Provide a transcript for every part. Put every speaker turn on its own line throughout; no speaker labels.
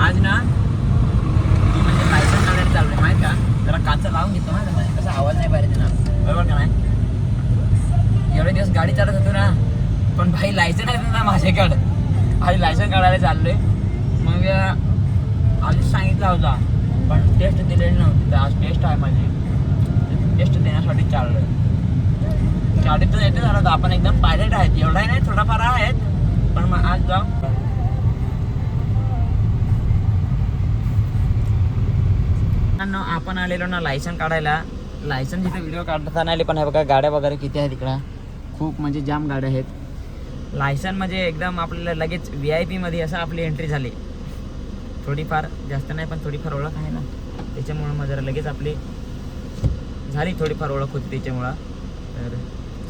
आज ना म्हणजे लायसन काढायला चाललंय माहित का, जरा काचा लावून घेतो ना त्याचा कसा आवाज नाही बाहेर येते ना, बरोबर का नाही. एवढे दिवस गाडी चालत होतो ना, पण भाई लायसन आहे ना माझ्याकडे, आज लायसन काढायला चाललोय. मग आधीच सांगितला होता पण टेस्ट दिलेली नव्हती, तर आज टेस्ट आहे माझी, टेस्ट देण्यासाठी चाललोय. गाडीत तर येते झालं, आपण एकदम पायलट आहेत, एवढाही नाही थोडाफार आहेत, पण मग आज जाऊ. आपण आलेलो ना लायसन काढायला. लायसन जिथे व्हिडिओ काढता नाही आले, पण हे बघा गाड्या वगैरे किती आहेत इकडं, खूप म्हणजे जाम गाड्या आहेत. लायसन म्हणजे एकदम आपल्याला लगेच VIP मध्ये असं आपली एंट्री झाली. थोडीफार जास्त नाही पण थोडीफार ओळख आहे ना, त्याच्यामुळं मग जरा लगेच आपली झाली थोडीफार ओळख होती त्याच्यामुळं. तर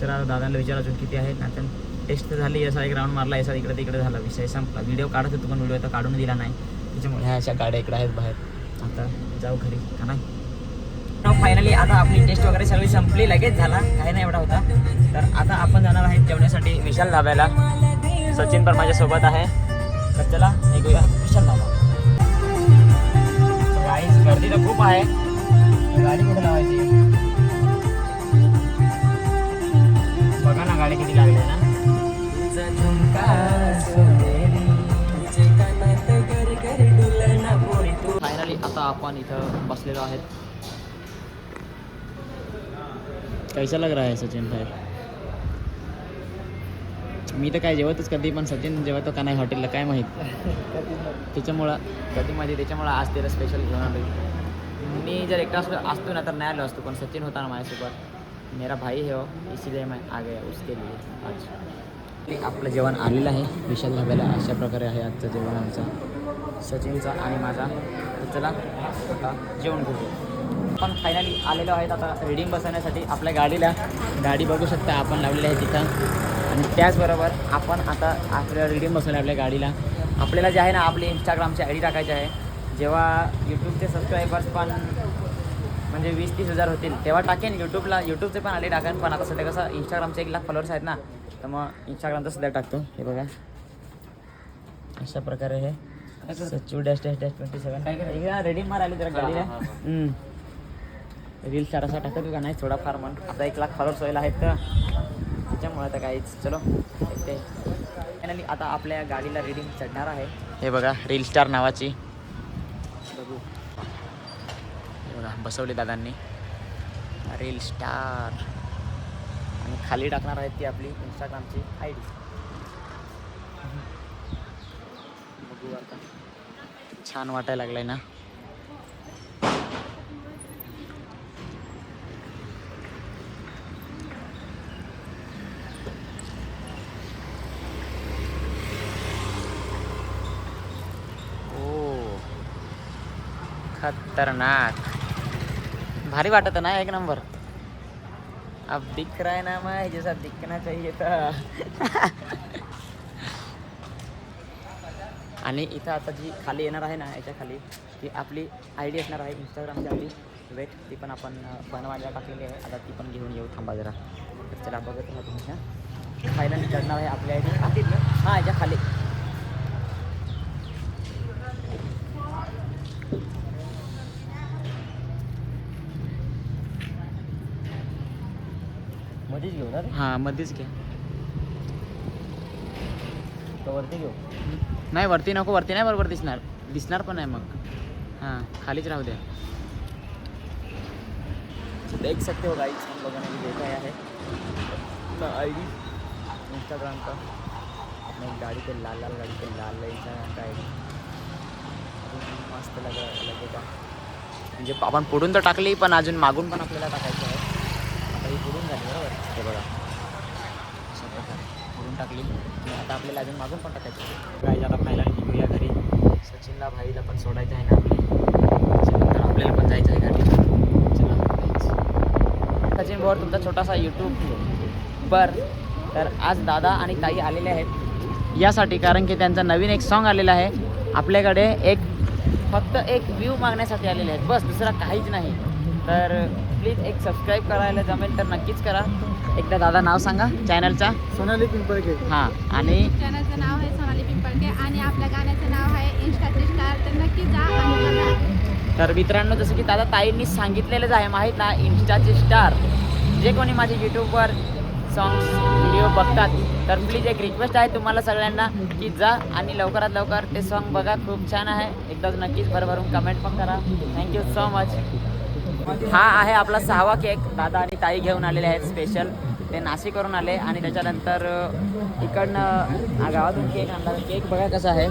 चला दादाला विचारायचो किती आहेत ना, तर टेस्ट झाली, असा एक राऊंड मारला, असा इकडे तिकडे झाला, विषय संपला. व्हिडिओ काढत होतो पण व्हिडिओ तर काढून दिला नाही, त्याच्यामुळे ह्या अशा गाड्या इकडे आहेत बाहेर. आता जाऊ घरी का नाही. फायनली आता आपली टेस्ट वगैरे सगळी संपली, लगेच झाला, काही नाही एवढा होता. तर आता आपण जाणार आहे जेवण्यासाठी विशाल धाब्याला. सचिन पण माझ्यासोबत आहे, तर चला निघूया विशाल धाबा. गाईस गर्दी तर खूप आहे, गाडी कुठे लावायची बघा ना, गाडी किती लागली ना. फायनली आता आपण इथं बसलेलो आहेत. कैसा लग रहा है सचिन भाई? मी तर काय जेवतच कधी, पण सचिन जेवतो का नाही हॉटेलला काय माहीत. त्याच्यामुळं कधी माझी त्याच्यामुळं आज त्याला स्पेशल घेऊन आलो. मी जर एकटा असतो ना तर नाही आलो असतो, पण सचिन होता ना माझ्यासोबत, मेरा भाई है हो, इसीलिए मैं आ गया उसके लिए आज. आपलं जेवण आलेलं आहे विशाल धाब्याला. अशा प्रकारे आहे आजचं जेवण आमचं, सचिनचा आणि माझा. तर चला आता जेवण घेतो. आपण फायनली आलेलो आहेत आता रिडीम बसवण्यासाठी आपल्या गाडीला. गाडी बघू शकता आपण लावलेली आहे तिथं, आणि त्याचबरोबर आपण आता आपल्याला रिडीम बसवलं आपल्या गाडीला. आपल्याला जे आहे ना आपली इंस्टाग्रामची ID टाकायची आहे. जेव्हा यूट्यूबचे सबस्क्रायबर्स पण म्हणजे 20-30 हजार होतील तेव्हा टाकेन यूट्यूबचे पण ID टाकेन. पण आता सध्या कसं इंस्टाग्रामचे 1 लाख फॉलोअर्स आहेत ना, तर मग इंस्टाग्रामचं सध्या टाकतो. हे बघा अशा प्रकारे हे सचू-_27 काय करायचं रिडीम मार आली जरा गाडीला. रील स्टार असा टाकतो का नाही थोडाफार, म्हण आता 1 लाख फॉलोअर्स व्हायला आहेत तर त्याच्यामुळे आता काहीच. चलो ते फायनली आता आपल्या गाडीला रिडीम चढणार आहे. हे बघा रील स्टार नावाची बघू, हे बघा बसवली दादांनी रील स्टार, आणि खाली टाकणार आहेत ती आपली इंस्टाग्रामची ID. बघू आता, छान वाटायला लागलंय ना. खतरनाक भारी वाटत ना, एक नंबर. अब दिख रहा है ना मैं जैसा दिखना चाहिए था. आणि इथं आता जी खाली येणार आहे ना, याच्या खाली ती आपली ID असणार आहे इंस्टाग्रामची ID. वेट ती पण आपण बनवायला टाकलेली आहे, आता ती पण घेऊन येऊ, थांबा जरा. तर चला बघत राहा तुम्ही. हां फायनली चढणार आहे आपली ID. हां याच्या खाली मध्येच घेऊ ना. हां मध्येच घ्या, तर वरती घेऊ. नाही वरती नको, वरती नाही बरोबर दिसणार पण नाही मग. हां खालीच राहू द्या. देख सकते हो गाइस, हम लोगों ने भी देखा है अपना ID इंस्टाग्राम का. अपने गाड़ी पे लाल गाड़ी पे लाल इंस्टाग्राम का ID मस्त लगेगा. म्हणजे आपण पुढून तर टाकली, पण अजून मागून पण आपल्याला टाकायचं आहे. आता ही पुढून झाली बरोबर, हे बघा अशा प्रकारे पुढून टाकली. आता आपल्याला अजून मागून पण टाकायचं आहे. गाईज आता खायला निघूया घरी. सचिनला भाईला पण सोडायचं आहे ना आपल्याला, आपल्याला पण जायचं आहे घरी. सचिन भाऊ तुमचा छोटासा यूट्यूबर. तर आज दादा आणि ताई आलेले आहेत यासाठी, कारण की त्यांचा नवीन एक सॉन्ग आलेला आहे. आपल्याकडे फक्त एक व्ह्यू मागण्यासाठी आलेले आहेत, बस दुसरा काहीच नाही. तर प्लीज एक सबस्क्राईब करायला जमेल तर नक्कीच करा. एकदा दादा नाव सांगा चॅनलचा.
सोनाली पिंपळके.
हां, आणि
चॅनलचं नाव आहे सोनाली पिंपळके, आणि आपल्या गाण्याचं नाव आहे
इंस्टाचे स्टार तर नक्की जा आणि बघा.
तर मित्रांनो, जसं की दादा ताईंनी सांगितलेलंच आहे माहीत ना, इन्स्टाचे स्टार जे कोणी माझे यूट्यूबवर सॉंग्स व्हिडिओ बघतात तर प्लीज एक रिक्वेस्ट आहे तुम्हाला सगळ्यांना की जा आणि लवकरात लवकर ते सॉन्ग बघा. खूप छान आहे. एकदा नक्कीच भरभरून कमेंट पण करा. Thank you so much. हा आहे आपला 6वा केक. दादा आणि ताई घेऊन आलेले आहेत स्पेशल. ते नाशिकवरून आले आणि त्याच्यानंतर इकडनं गावातून केक आणला. केक बघा कसा आहे.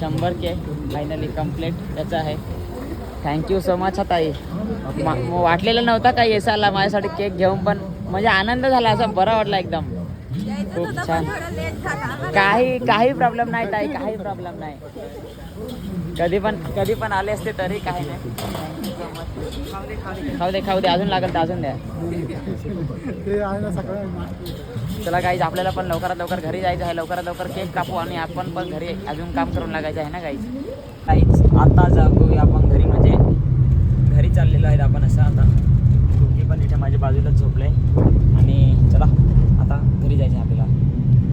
100 केक फायनली कम्प्लीट त्याचा आहे. थँक्यू सो मच हा ताई. वाटलेलं नव्हता काही येसाला माझ्यासाठी केक घेऊन, पण म्हणजे आनंद झाला, असं बरं वाटलं एकदम. खूप छान. काही प्रॉब्लेम नाही ताई, काही प्रॉब्लेम नाही. कधी पण आले असते तरी काही नाही. खाऊ दे अजून लागेल तर अजून द्या. चला गाईज, आपल्याला पण लवकरात लवकर घरी जायचं आहे. लवकरात लवकर केक कापू आणि आपण पण घरी अजून काम करून लागायचं आहे ना गाईज. आता जाऊया आपण घरी, म्हणजे घरी चाललेलो आहेत आपण. असं आता दोघे पण इथे माझ्या बाजूलाच झोपले.